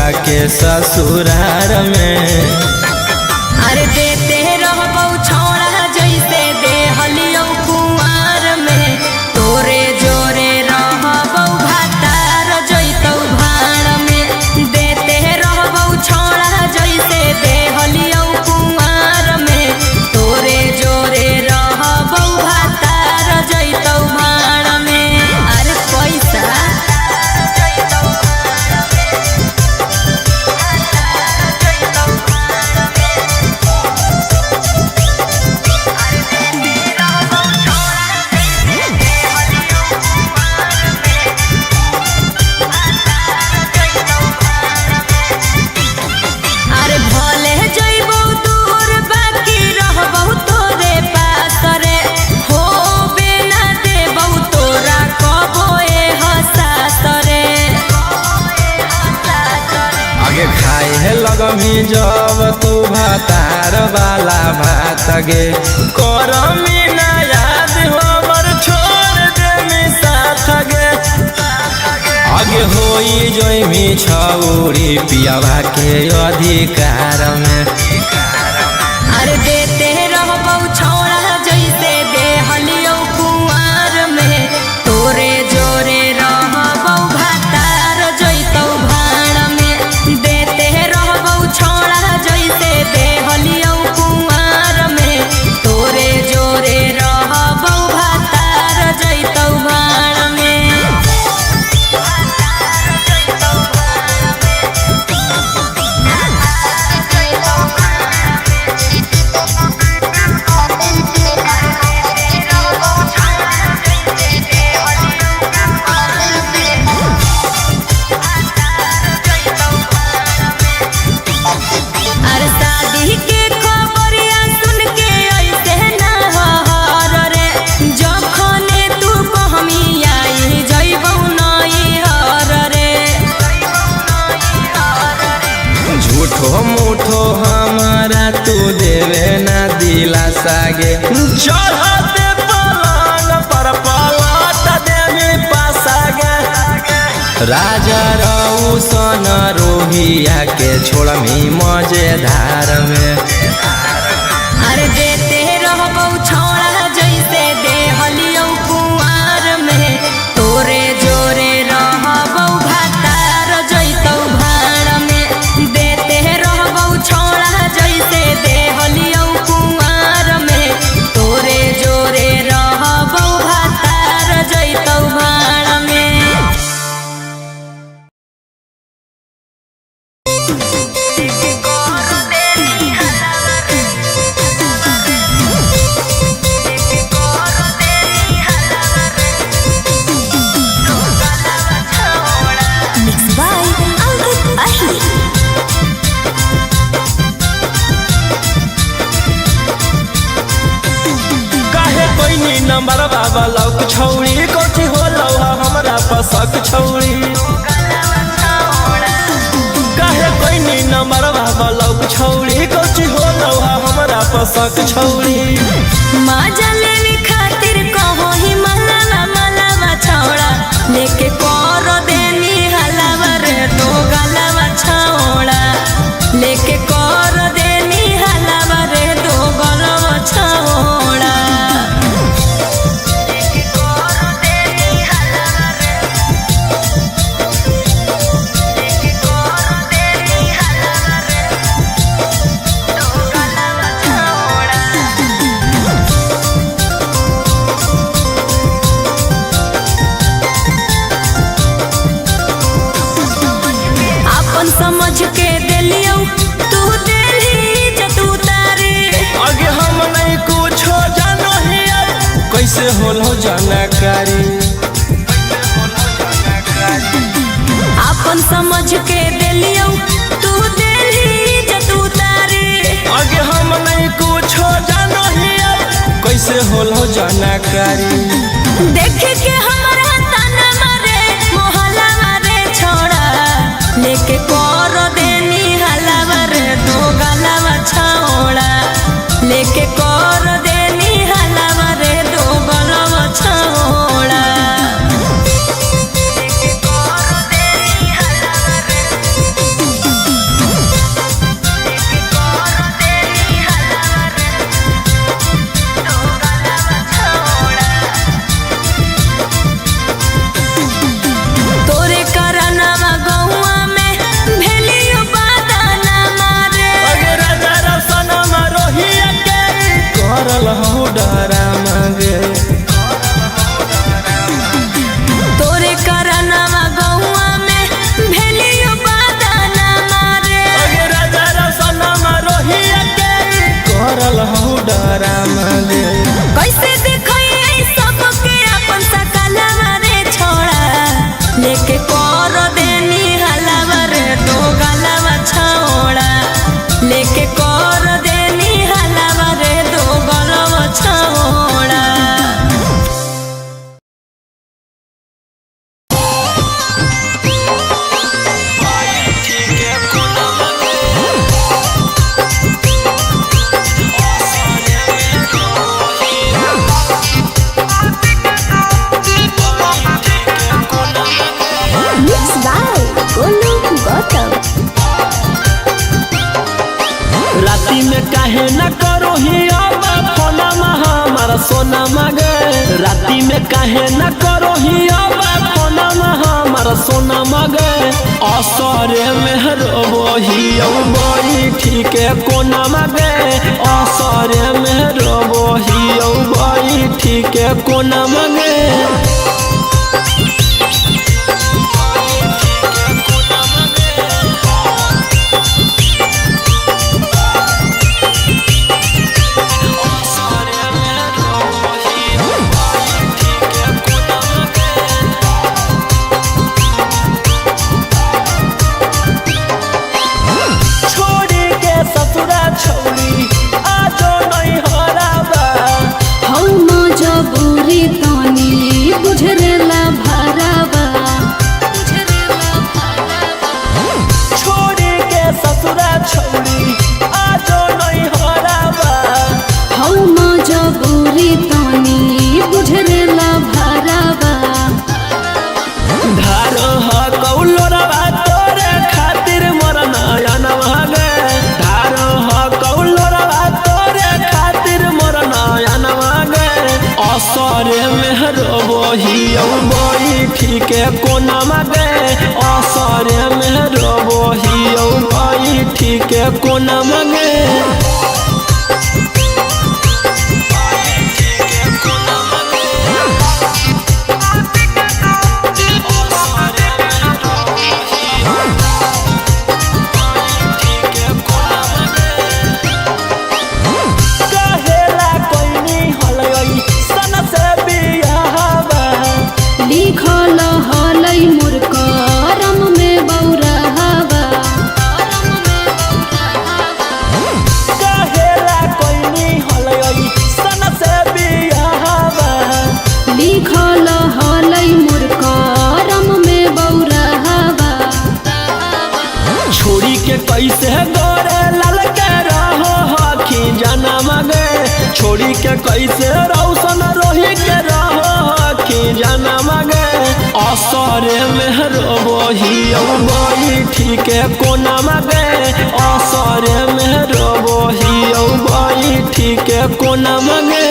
जाके ससुरार में। अरे देते रहबौ छौड़ा जैसे देहलियौ कुंवार में, तोरे जोरे रहबौ भातार जैतौ भाड़ में। देते रहबौ छौड़ा जैसे देहलियौ कुंवार में, तोरे जोरे रहबौ भातार जैतौ भाड़ में। अरे पैसा खाए लगमी जब तू भातार वाला भात गे, करमी ना याद हमर छोड़ देमी साथ गे। आगे होई जोइमी छौरी पियावा के अधिकार में। अरे देते रहबौ छौड़ा जैसे देहलियौ कुंवार में, तोरे जोरे रहबौ भातार जैतौ भाड़ में। देते रहबौ छौड़ा जैसे देहलियौ कुंवार में, तोरे जोरे रहबौ भातार जैतौ भाड़ में। झूठो मूठो हमारा तू देवे ना दिलासा गे, चढ़ते पलंग पर पलट देवी पासा गे। राजा रौशन रोहिया के छोड़मी मजेदार में। अरे देते रहबौ छौड़ा जैसे देहलियौ कुंवार में, तोरे जोरे रहबौ भातार जैतौ भाड़ में। देते रहबौ छौड़ा जैसे देहलियौ कुंवार में, तोरे जोरे रहबौ भातार जैतौ भाड़ में। नंबर बाबा लौक छौड़ी कोठी हो लौहा हमरा पसक छौड़ी। काहे कोई नी नंबर बाबा लौक छौड़ी कोठी हो लौहा हमरा पसक छौड़ी। मजा लेने खातिर कहो ही मलावा मलावा छौड़ा, लेके कर देनी हलावा रे तो गलावा छौड़ा। लेके कर देनी हलावा रे तो गलावा छौड़ा। समझ के दिलियौ तू दिली जतू तारे। आगे हम नहीं कुछ जानो ही कैसे होलो जानकारी। अपन समझ के दिलियौ तू दिली जतू तारे। आगे हम नहीं कुछ जानो ही कैसे होलो जानकारी। देख के हमारा ताना मारे मोहल्ला मारे छोड़ा, लेके कर देनी हलावा रे दो गलावा छौड़ा। लेके कर देनी हलावा रे दो गलावा छौड़ा। लेके कर देनी हलावा रे काहे न करो ही अब फोना हमारा सोना मगे राती में काहे न करो ही अब फोना हमारा सोना मगे असरे में रोबही बड़ी ठीक है कोना मगे असरे में रोबही बड़ी ठीक है कोना मगे बड़ी ठीक है कोना मगे असरे में रोबही बड़ी ठीक है कोना मगे कैसे गोरे लल के रहो हखी जाना मगे छोड़ी के कैसे रौशन रोही के रहो हखी जाना मगे असरे में रोबही बड़ी ठीक है कोना मगे असरे में रोबही बड़ी ठीक है कोना मगे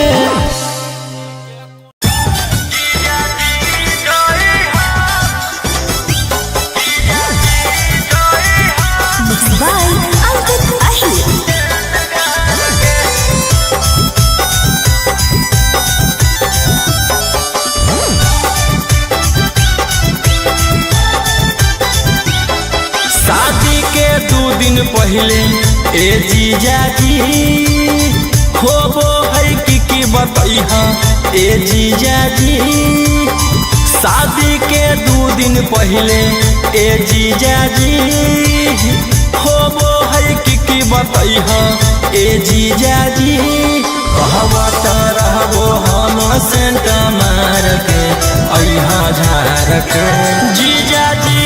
पहले ए जीजा जी होबो है की बतैहा ए जीजा जी शादी के 2 दिन पहले ए जीजा जी होबो है की बतैहा ए जीजा जी कहबा त रहबो हम सेंट मार के अइहा झार के जीजा जी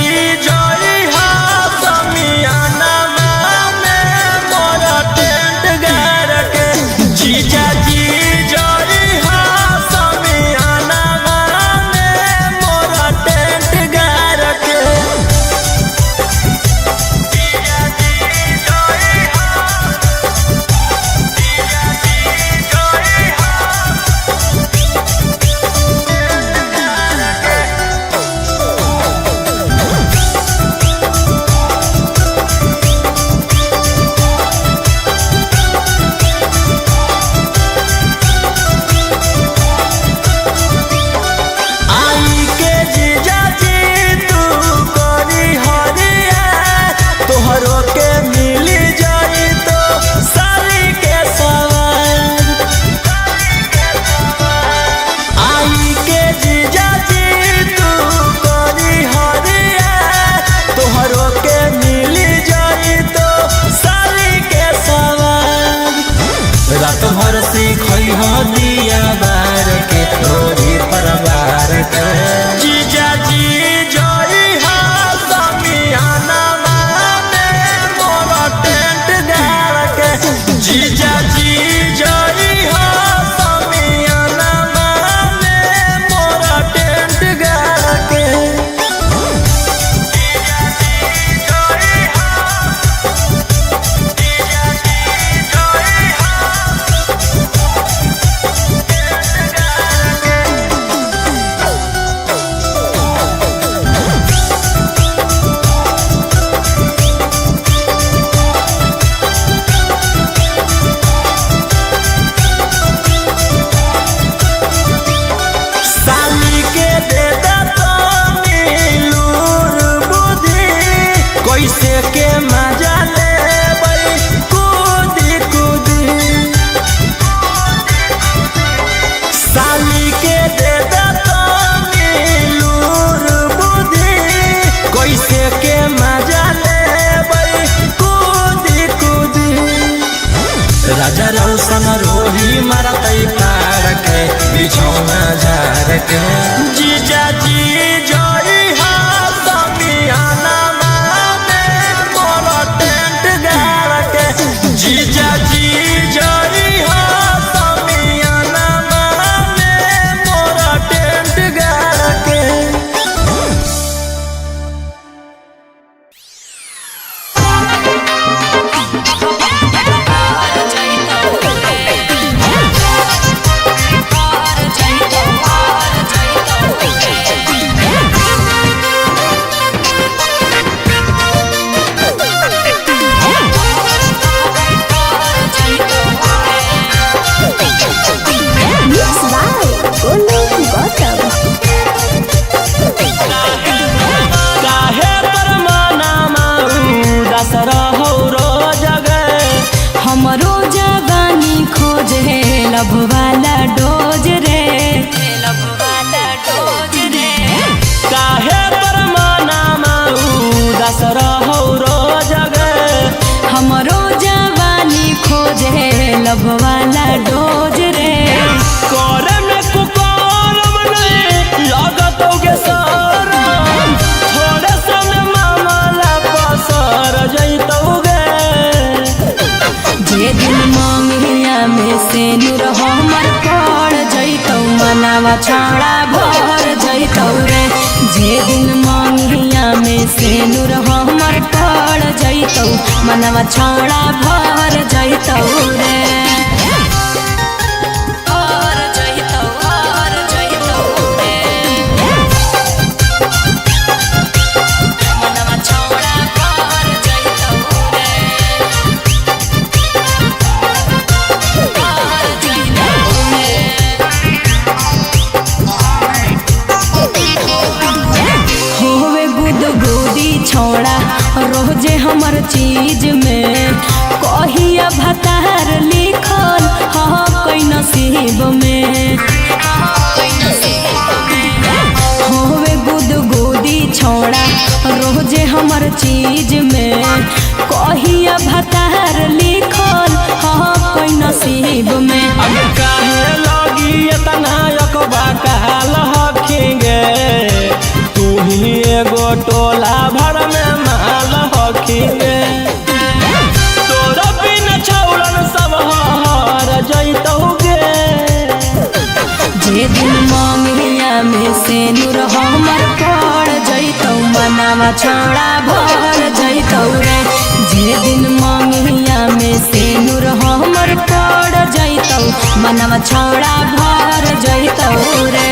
दिया बार के तोरी परवार के जीजा जी जोई हा समियाना में मोरा टेंट गाड़ के जीजा जी जोई हा समियाना में मोरा टेंट गाड़ के जीजा जी जोई हा कैसे के मजा ले कूदी कूदी साली के दे लूर बुद्धि कैसे के मजा ले कूदी कूदी राजा रौशन रोही मारतई पार के बिछौना झार के जीजा जी जोई हा समियाना माने मोरा टेंट गाड़ के जीजा जी जोई हा समियाना माने मोरा टेंट गाड़ के हमरो जवानी खोजे लब वाला डोज रे काहे परमाना उदास रहो रोज गे हमरो जवानी खोजे लब वाला डोज रे करे में कुकारम नहीं लगतोगे सरम थोड़े समय मामला पसर जैतोगे जे दिन मंगिया में से नूर हमर पड़ जैतौ मनावा छाड़ा भर जैतौ रे जे दिन मंगिया में से नूर हमर पड़ जैतौ मनावा छाड़ा भर जैतौ रे छोड़ा रोजे हमर चीज में कहिया भतार लिखल हाँ कोई नसीब में होवे गुद गुदी छोड़ा रोजे हमर चीज में कहिया भतार लिखल हाँ कोई नसीब में अब काहे लगी इतना यकबा कहल हखिंगे तू ही एगो टोला भर में माल हखिंगे तोरा बिना छौड़न सब हर जैतौगे जे दिन मंगिया में से नूर हमर पड़ जैतौ मनावा छौड़ा भर जैतौ रे जे दिन मंगिया में से नूर हमर पड़ जैतौ मनावा छौड़ा भर जैतौ रे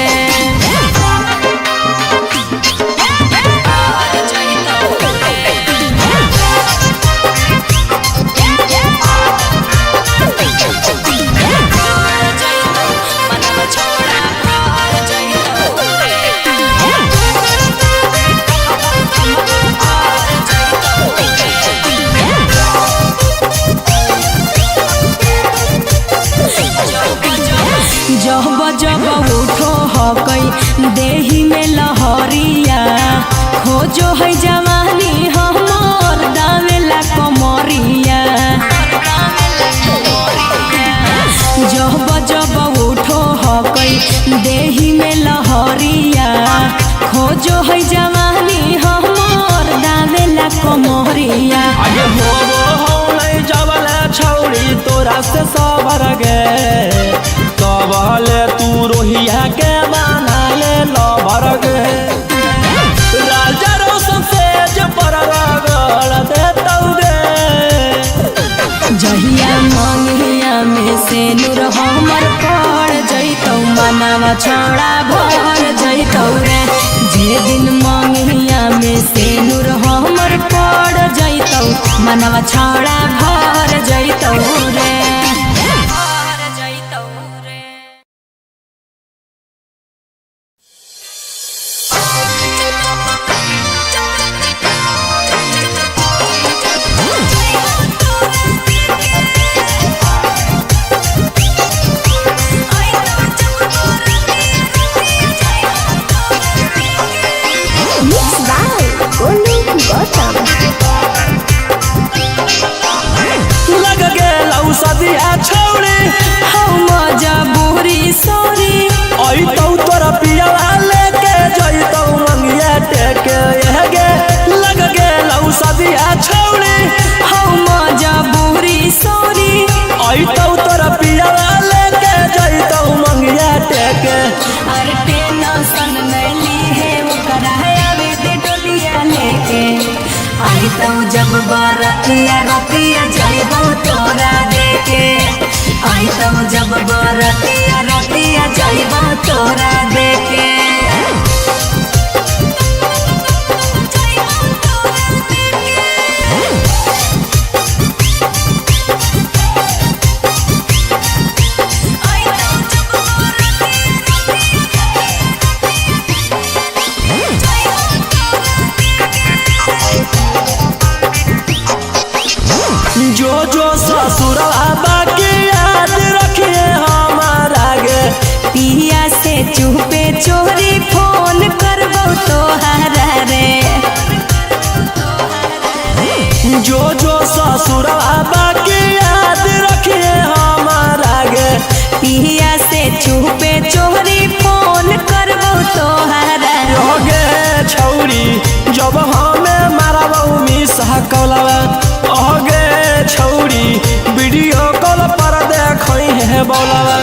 जब जब उठो हकई देही में लहरिया खोजो है जवानी हमर दावेला कमरिया जब जब उठो हकई देही में लहरिया खोजो है जवानी हमर दावेला कमरिया आगे होबो हो नहीं जबले छौड़ी तोरा से सबर गे तबले तू रोहिया के बना ले लबर गे राजा रोशन से पर रगड़ देतौगे जहिया मंगिया में से नूर हमर पड़ जैतौ मनावा छौड़ा भर जैतौ रे जे दिन मंगिया में से नूर हमर पड़ जैतौ मनावा छौड़ा भर जैतौ रे तो जब बरतिया रतिया जइबो तोरा देके आई तो जब बरतिया रतिया जइबो तोरा देके जो जो ससुरवा के याद रखिए हमारा गे पिया से चुपे चोरी फोन करबो तोहरा रे जो जो ससुरवा के याद रखिए हमारा गे पिया से चुपे चोरी फोन करबो तोहरा गे छौरी जब हमें मारबौ मिस कलवा गे छौरी वीडियो कॉल पर देखई है बोलवा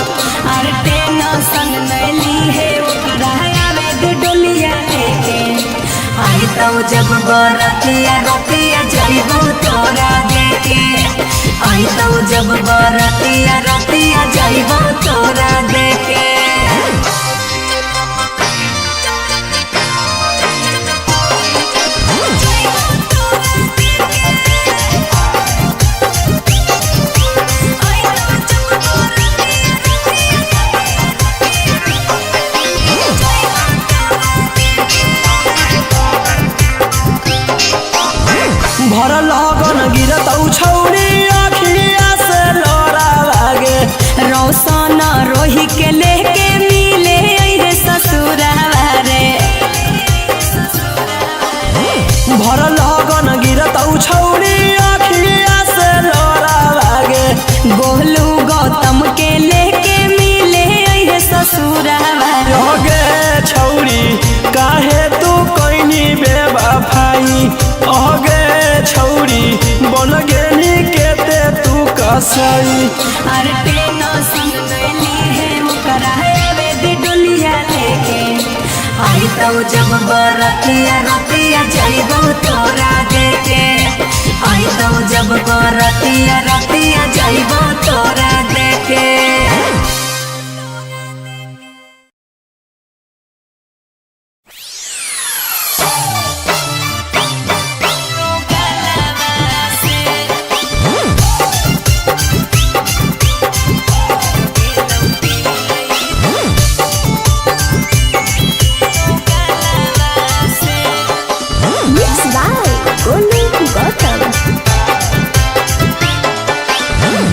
अरे टेंशन नैली है ओकरा में डोलिया लेके आई तो जब बरतिया रतिया जइबो तोरा देके आई तो जब बरतिया रतिया जइबो तोरा देके भर लगन गिरतौ छौरी अखिया से लोरा लागे रौशन रोही के लेके मिले अइहे ससुरावा रे भर लगन गिरतौ छौरी अखिया से लोरा लागे गोलू गौतम के लेके मिले अइहे ससुरावा रे गे छौरी काहे तू कोइनी बेवफाई गे छौरी बन गेनी केते तू कसई अरे टेंशन नैली है ओकरा में डोलिया लेके आई तो जब बरतिया रतिया जइबो तोरा देके आई तो जब बरतिया रतिया जइबो तोरा देके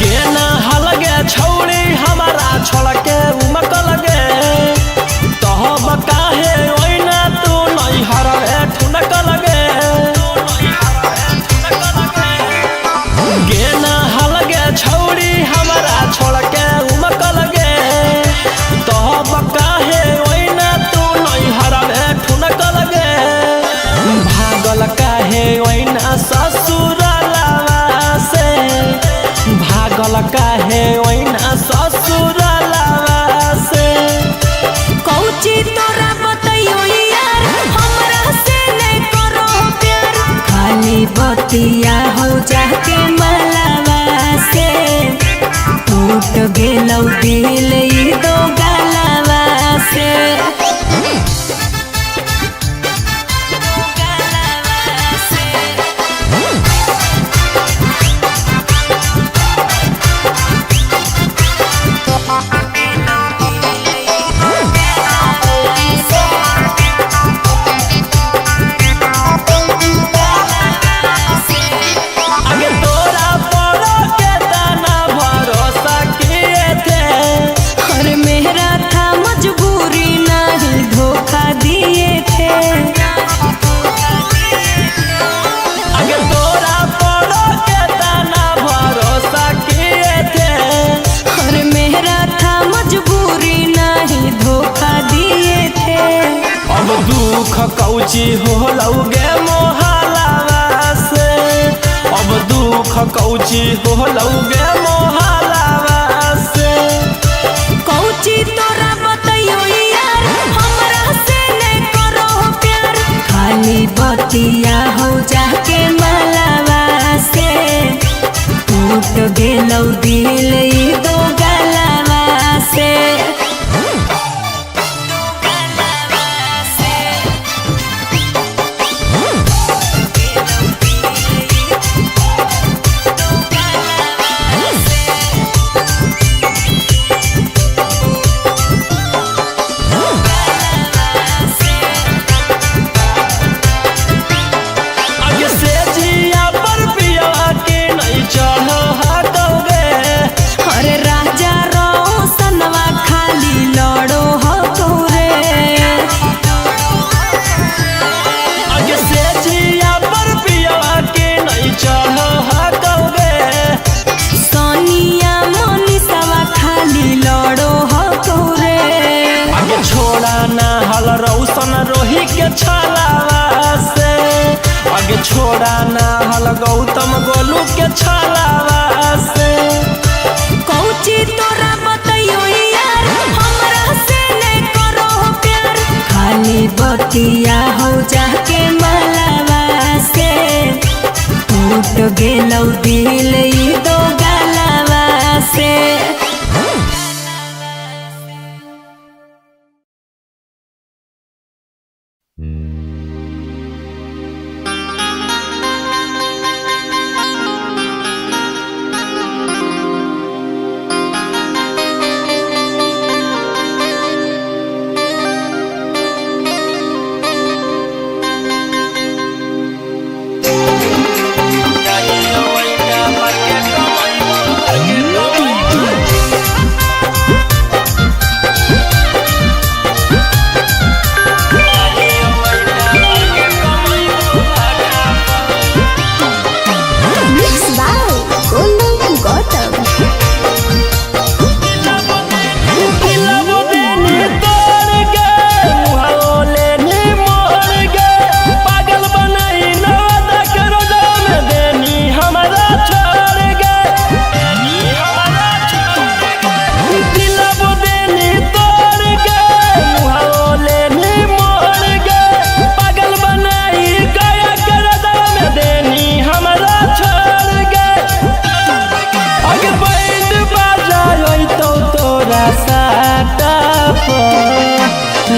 गेना हलगे छौरी हमारा छोड़ के उमक लगे तहब काहे ओइना तू नहीं हरवे ठुनक लगे गेना हलगे छौरी हमारा छोड़ के उमक लगे तहब काहे ओइना तू नहीं हरवे ठुनक लगे भागल काहे ओइना ससुराला से भागल काहे ओइना ससुराला से कौची तोरा बतइयो यार हमरा से नहीं करो प्यार खाली बतिया हो जाके मलावा से टूट गेलौ दिल ई दो गलावा से आगे तोरा पड़ो के दाना भरोसा किए थे और मेरा था मजबूरी नहीं धोखा दिए थे आगे तोरा पड़ो के दाना भरोसा किए थे और मेरा था मजबूरी नहीं धोखा दिए थे अब दुख कौची हो लौगे मोहलावा से अब दुख कौची हो लौगे मोहलावा से कौची तोरा बतइयो यार हमरा से नहीं करो प्यार खाली बतिया हो जाके मला गेलौ दिल ई दो गलवा से। रौशन रोही के छलावा से आगे छोड़ा ना हल गौतम गोलू के छलावा से। कौची तोरा बताइयो यार हमरा से नहीं करो प्यार, खाली बतिया हो जाके मलावा से। टूट गेलौ दिल ई दो गलवा से।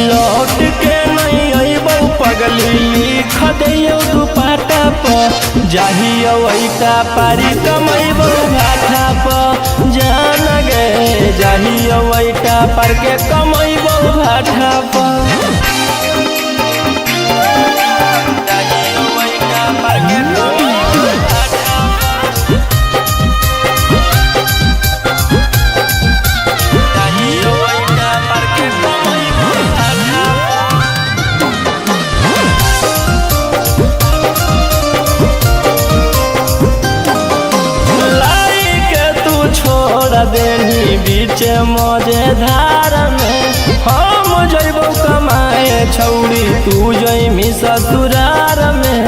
लौट के नहीं अबौ पगली लिख दियो दुपट्टा पर जाहियो ऐटा पारी कमैबौ घाटा पर जान गे जाहियो ऐटा पर के कमैबौ घाटा पर जाहियो ऐटा पर के कमैबौ घाटा पर जाहियो ऐटा पर के कमैबौ घाटा देनी बीच मजेधार में हम जइबौ कमाए छौड़ी तू जइमी ससुरार में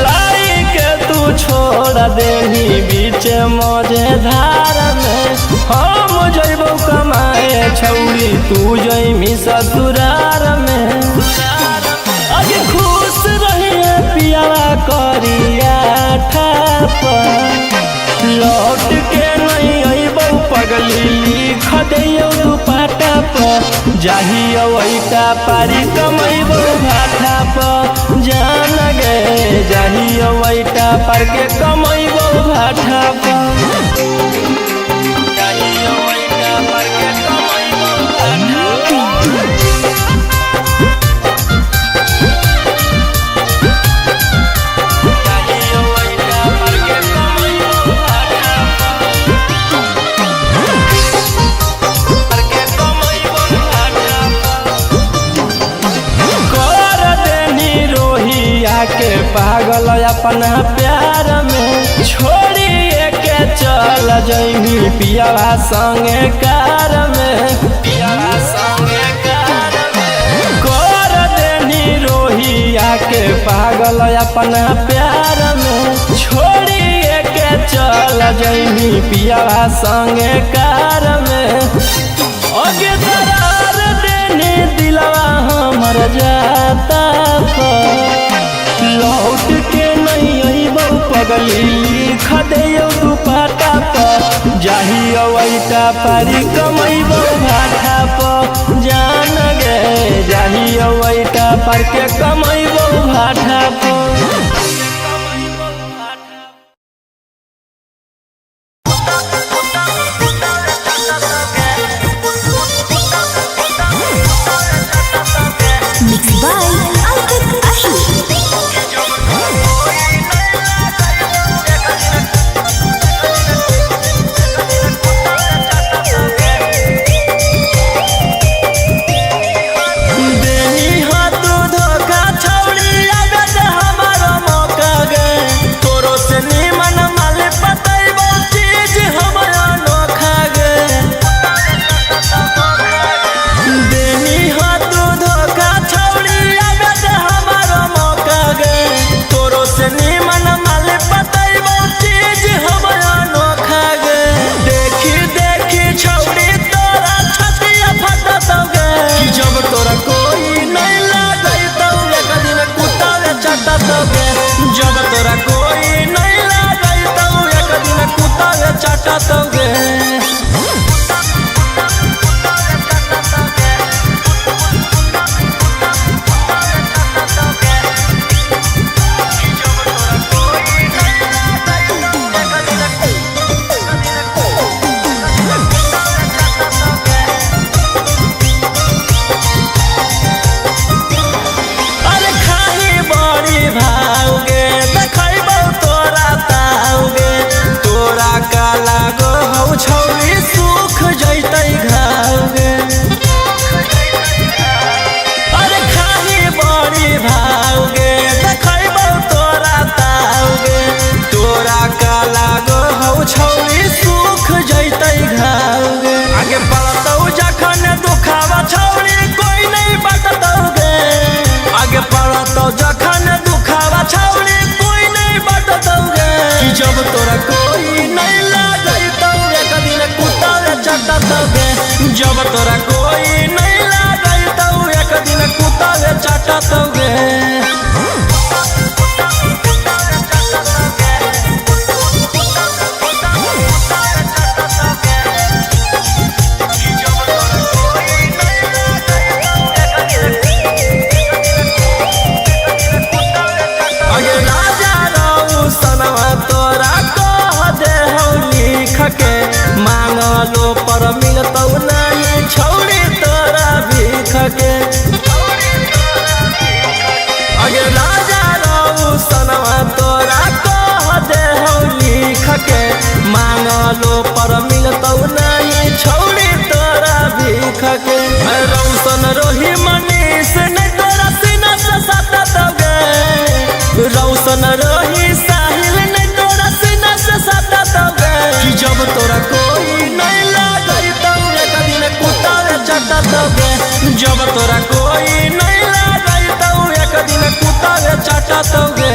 लाई के तू छोड़ देनी बीच मजेधार में हम जइबौ कमाए छौड़ी तू जइमी ससुरार में अगे खुश रहिए पियावा करिया ठाप लौट के नहीं अबौ पगली लिख दियो दुपट्टा पर जाहियो ऐटा पारी कमैबौ घाटा पर जान गे जाहियो ऐटा पर के कमैबौ घाटा पर जाहियो ऐटा पर के कमैबौ घाटा पर के पागल अपना प्यार में छोड़िए के चल जइमी पियावा संगे कार में पियावा संगे कार में कर देनी रोहिया के पागल अपना प्यार में छोड़िए के चल जइमी पियावा संगे कार में आगे दरार देनी दिलवा हमर जाता लौट के नहीं अबौ पगली लिख दे दुपट्टा पर जाही अवैटा पारी कमैबो भाटा पर जान गे जाही अवैटा पर के कमैबो भाटा पर। Mixed by Ankit Ahi. जब तोरा कोई नहीं लागई तो एक दिन कुत्ता चाटतोगे। छौरी सुख जैतै घावगे अरे खाही बड़ी भावगे देखैबौ तोरा तावगे तोरा का लागो हौ छौरी सुख जैतै घावगे आगे पड़तौ जखन दुखावा छौरी कोई नहीं बटतौगे आगे पड़तौ जखन दुखावा छौरी कोई नहीं बटतौगे कि जब तोरा कोई नहीं जब तोरा कोई नहीं लागई तो एक दिन कुत्ता चाटतौगे। अगे राजा रहू सनवा तोरा कह दे हौ लिख के मांगलो पर मिलतौ नहीं छौरी तोरा भीख के। अगे राजा रहू सनवा तोरा कह दे हौ लिख के मांगलो पर मिलतौ नहीं छौरी तोरा भीख के। रौशन रोही मनीष नहीं तोरा सीना से सटतौगे रौशन रोही साहिल नहीं तोरा सीना से सटतौगे कि जब तोरा कोई नहीं लागई तो एक दिन कुत्ता चाटतौगे जब तोरा कोई नहीं लागई तो एक दिन कुत्ता चाटतौगे।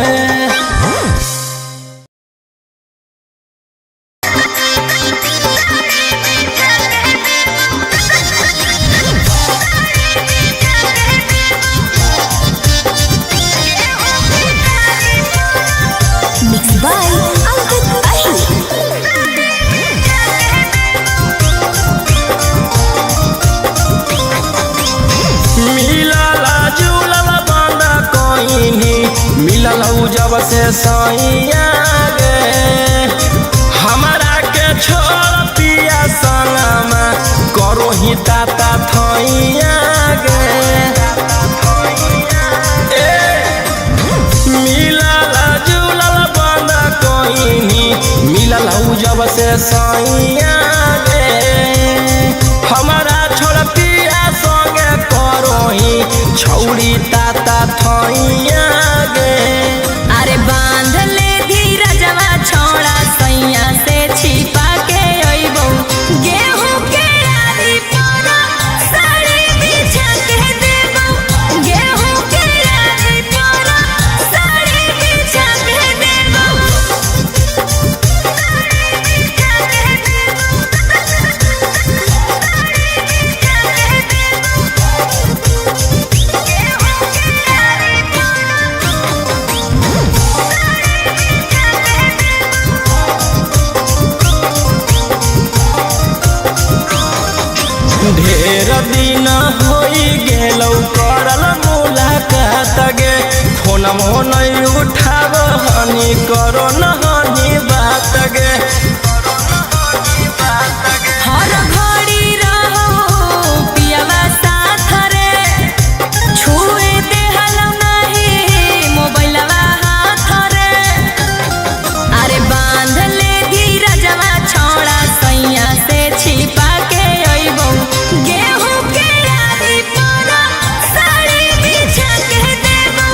Mixed by Ankit Ahi. मिलल जब से सैया गे हमारा के छोड़ पिया संगमा करो ही ताता थैया गे मिलल जुलल बंद कोइनी मिलल जब से सैया गे हमारा छोड़ पिया संगे करो ही छौड़ी ताता थैया गे। अरे बांध ले धीरजवा छोड़ा सैया से छिपा के अइबौ गेहूं के आरी पर साड़ी बिछा के देबौ गेहूं के आरी पर साड़ी बिछा के देबौ गेहूं के आरी पर ढेर दिन होई गेलौ करल मुलाकात गे फोन मोन उठाब हनी करो न हनी बात गे हर घड़ी रहो पियावा साथ रे छुए देहल नहीं मोबाइलवा हाथ रे अरे बांध ले धीरजवा छोड़ा सैया से छिपा के अइबो गेहूं के यारी पर साड़ी बिछा के देबो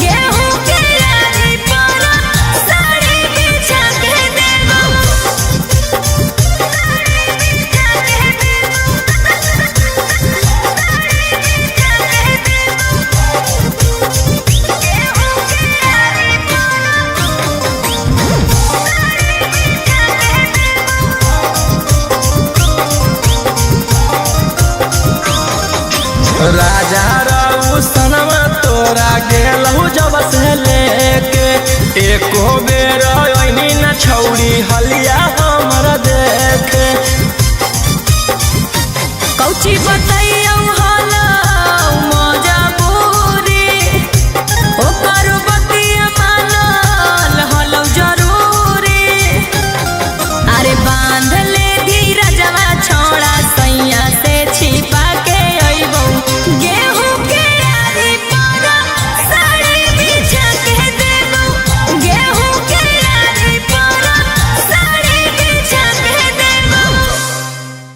गेहूं के यारी पर साड़ी बिछा के देबो राजा रउसनवा तोरा गेलहु जब से लेके एको बेर ओइनी न छौड़ी हलिया